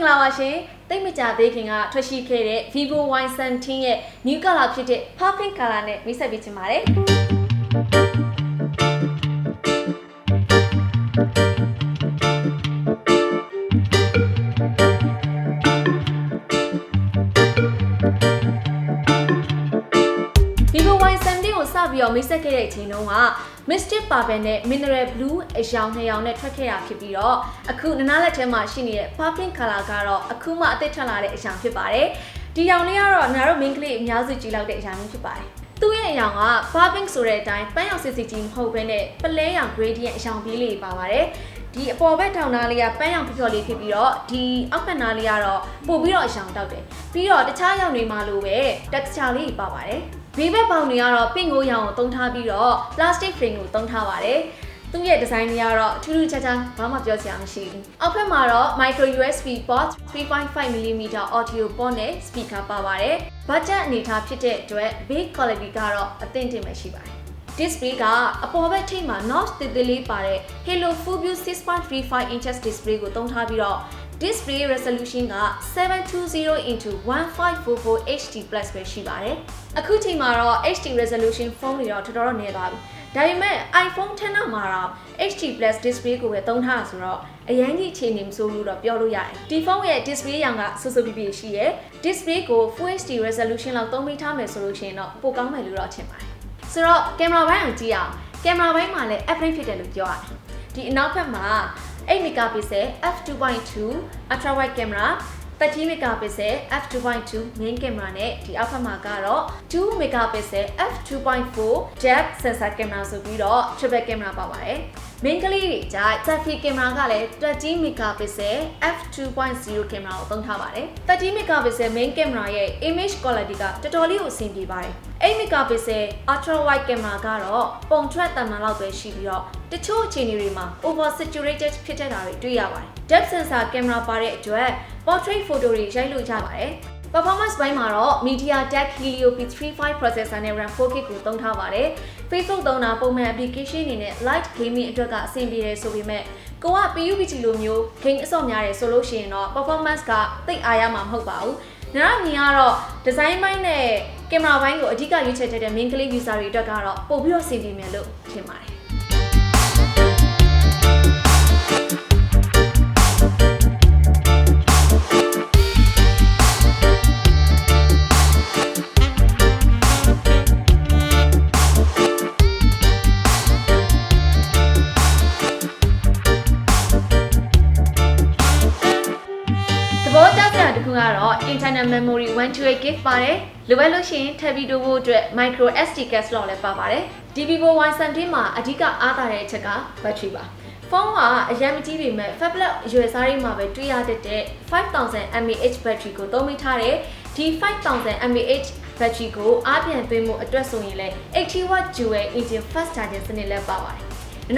လာပါရှင်တိတ်မကြသေးခင်ကထွက်ရှိခဲ့တဲ့ Vivo Y17 ရဲ့ new color ဖြစ်တဲ့ pink color နဲ့မိတ်ဆက်ပေးချင်ပါတယ် Vivo Y17 ကိုစပြီးတော့မိတ်ဆက်ခဲ့တဲ့အချိန်တုန်းက Mystic Purple နဲ့ Mineral Blue အရောင်နှစ်ရောင်နဲ့ထွက်ခဲ့တာဖြစ်ပြီးတော့အခုနနားလက်ထဲမှာရှိနေတဲ့ pink color ကတော့အခုမှအသစ်ထွက်လာတဲ့အရောင်ဖြစ်ပါတယ်ဒီရောင်လေးကတော့နားတို့ main ကလေးအများစုကြည့်လောက်တဲ့အရောင်ဖြစ်ပါတယ်သူ့ရဲ့အရောင်က pink ဆိုတဲ့အတိုင်းပန်းရောင်စစ်စစ်ကြီးမဟုတ်ဘဲနဲ့ပလဲရောင် gradient အရောင်ပြေးလေးပါပါတယ်ဒီအပေါ်ဘက်ထောင်သားလေးကပန်းရောင်ဖြော်လေးဖြစ်ပြီးတော့ဒီအောက်ဘက်နားလေးကတော့ပို့ပြီးတော့အရောင်တောက်တယ်ပြီးတော့တခြားရောင်တွေမှာလိုပဲ texture လေးပါပါတယ်ဘေးဘက်ပေါင်တွေကတော့ပင့်ကိုရောင်ကိုသုံးထားပြီးတော့ plastic frame ကိုသုံးထားပါတယ်သူ့ရဲ့ design တွေကတော့ထူးထူးခြားခြားဘာမှပြောစရာမရှိဘူးအောက်ဘက်မှာတော့ micro USB port 3.5mm audio port နဲ့ speaker ပါပါတယ် budget အနေထားဖြစ်တဲ့အတွက် build quality ကတော့အသင့်တင်ပဲရှိပါတယ် display ကအပေါ်ဘက်ထိပ်မှာ notch သေးသေးလေးပါတဲ့ Hello Full View 6.35 inches display ကိုသုံးထားပြီးတော့ display resolution က 720x1544 HD+ ပဲရှိပါတယ်အခုချိန်မှာတော့ HD resolution ဖုန်းတွေတော့တော်တော်နေသွားပြီဒါပေမဲ့ iPhone 10မှာတော့ HD+ display ကိုပဲသုံးထားဆိုတော့အရင်ကြီးအခြေအနေမဆိုးလို့တော့ပြောလို့ရတယ်ဒီဖုန်းရဲ့ display ရောင်ကဆူဆူပြပြရှိရယ် display ကို Full HD resolution လောက်သုံးပေးထားမယ်ဆိုလို့ရှိရင်တော့ပိုကောင်းမယ်လို့တော့ထင်ပါတယ်ဆိုတော့ကင်မရာဘိုင်းကိုကြည့်အောင်ကင်မရာဘိုင်းမှာလည်း upgrade ဖြစ်တယ်လို့ပြောရတယ်ဒီအနောက်ဘက်မှာ8 megapixel f2.2 ultra wide camera 30 megapixel f2.2 main camera နဲ့ဒီအောက်ဘက်မှာကတော့2 megapixel f2.4 depth sensor camera ဆိုပြီးတော့ triple camera ပါပါတယ် main ကလေးတွေကြ selfie camera ကလည်း30 megapixel f2.0 camera ကိုသုံးထားပါတယ်30 megapixel main camera ရဲ့ image quality ကတော်တော်လေးကိုအဆင်ပြေပါတယ်8 megapixel ultra wide camera ကတော့ပုံထွက်တန်မှန်လောက်ပဲရှိပြီးတော့တချို့အခြေအနေတွေမှာ over saturated ဖြစ်တတ်တာတွေတွေ့ရပါတယ် depth sensor camera ပါတဲ့အတွက် portrait photo တွေရိုက်လို့ရပါတယ် performance ဘိုင်းမှာတော့ MediaTek Helio P35 processor နဲ့ RAM 4GB ကိုသုံးထားပါတယ် Facebook သုံးတာပုံမှန် application အနေနဲ့ light gaming အတွက်ကအဆင်ပြေတယ်ဆိုပေမဲ့ကိုက PUBG လိုမျိုး game အစော့များတယ်ဆိုလို့ရှိရင်တော့ performance ကသိပ်အားရမှာမဟုတ်ပါဘူးနားမြင်ကတော့ design ဘိုင်းနဲ့ကင်မရာဘိုင်းကိုအဓိကရွေးချယ်တဲ့ main ကလေး user တွေအတွက်ကတော့ပို့ပြီးတော့အဆင်ပြေမယ်လို့ထင်ပါတယ်ဘောတောက်တာတခုကတော့ internal memory 128GB ပါတယ်လိုပဲလို့ရှိရင်ထပ်ပြီးတိုးဖို့အတွက် micro SD card slot လည်းပါပါတယ်ဒီ Vivo Y17 မှာအဓိကအားသာတဲ့အချက်က battery ပါဖုန်းကအရင်မကြီးပေမဲ့ phablet အရွယ်စားတွေမှာပဲတွေ့ရတဲ့ 5000 mAh battery ကိုသုံးမိထားတဲ့ဒီ 5000 mAh battery ကိုအားပြန်သွင်းမှုအတွက်ဆိုရင်လည်း 80W dual engine fast charging စနစ်လည်းပါပါတယ်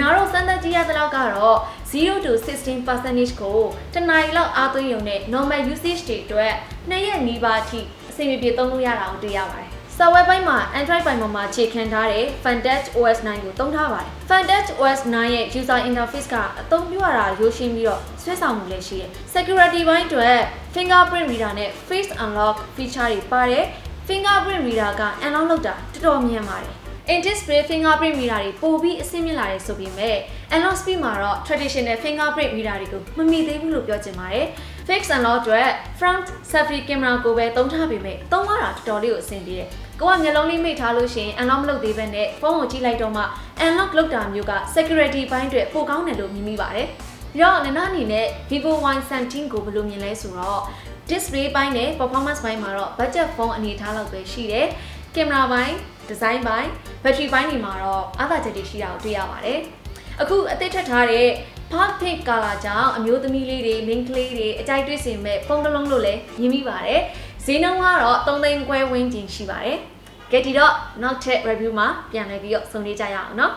နားတော့စမ်းသပ်ကြည့်ရတဲ့လောက်ကတော့0 to 16% ကိုတစ်နာရီလောက်အားသွင်းရုံနဲ့ normal usage တွေအတွက်2ရက်နီးပါးအထိအဆင်ပြေသုံးလို့ရတာကိုတွေ့ရပါတယ်။ software ဘိုင်းမှာ Android ဘိုင်းမှာခြေခံထားတဲ့ Paing Htet OS 9 ကိုသုံးထားပါတယ်။ Paing Htet OS 9 ရဲ့ user interface ကအသုံးပြုရတာရိုးရှင်းပြီးတော့ဆွဲဆောင်မှုလည်းရှိတယ်။ security ဘိုင်းအတွက် fingerprint reader နဲ့ face unlock feature တွေပါတယ်။ fingerprint reader က unlock လုပ်တာတော်တော်မြန်ပါတယ်။ in-display fingerprint reader တွေပိုပြီးအဆင့်မြင့်လာတယ်ဆိုပေမဲ့ unlock speed မှာတော့ traditional fingerprint reader တွေကိုမမီသေးဘူးလို့ပြောချင်ပါတယ်။ Face unlock အတွက် front selfie camera ကိုပဲသုံးထားပေမဲ့သုံးရတာတော်တော်လေးကိုအဆင်ပြေတယ်။ကိုကမျက်လုံးလေးမိတ်ထားလို့ရှိရင် unlock မလုပ်သေးဘဲနဲ့ဖုန်းကိုကြည့်လိုက်တော့မှ unlock လုပ်တာမျိုးက security ဘိုင်းအတွက်ပိုကောင်းတယ်လို့မြင်မိပါတယ်။ပြီးတော့နနာအနေနဲ့ Vivo Y17 ကိုဘယ်လိုမြင်လဲဆိုတော့ display ဘိုင်းနဲ့ performance ဘိုင်းမှာတော့ budget ဖုန်းအနေထားလောက်ပဲရှိတယ်။ ကင်မရာဘိုင်းdesign ဘိုင်း battery ဘိုင်းတွေမှာတော့အားသာချက်တွေရှိတာကိုတွေ့ရပါတယ်အခုအသစ်ထပ်ထားတဲ့ pink color ကြောင့်အမျိုးသမီးလေးတွေ main ကလေးတွေအကြိုက်တွေ့စင်မဲ့ဖုန်းတစ်လုံးလို့လည်းမြင်မိပါတယ်ဈေးနှုန်းကတော့3သိန်းခွဲဝန်းကျင်ရှိပါတယ်ကဲဒီတော့နောက်ထပ် review မှာပြန်လည်ပြီးတော့ဆုံနေကြရအောင်နော်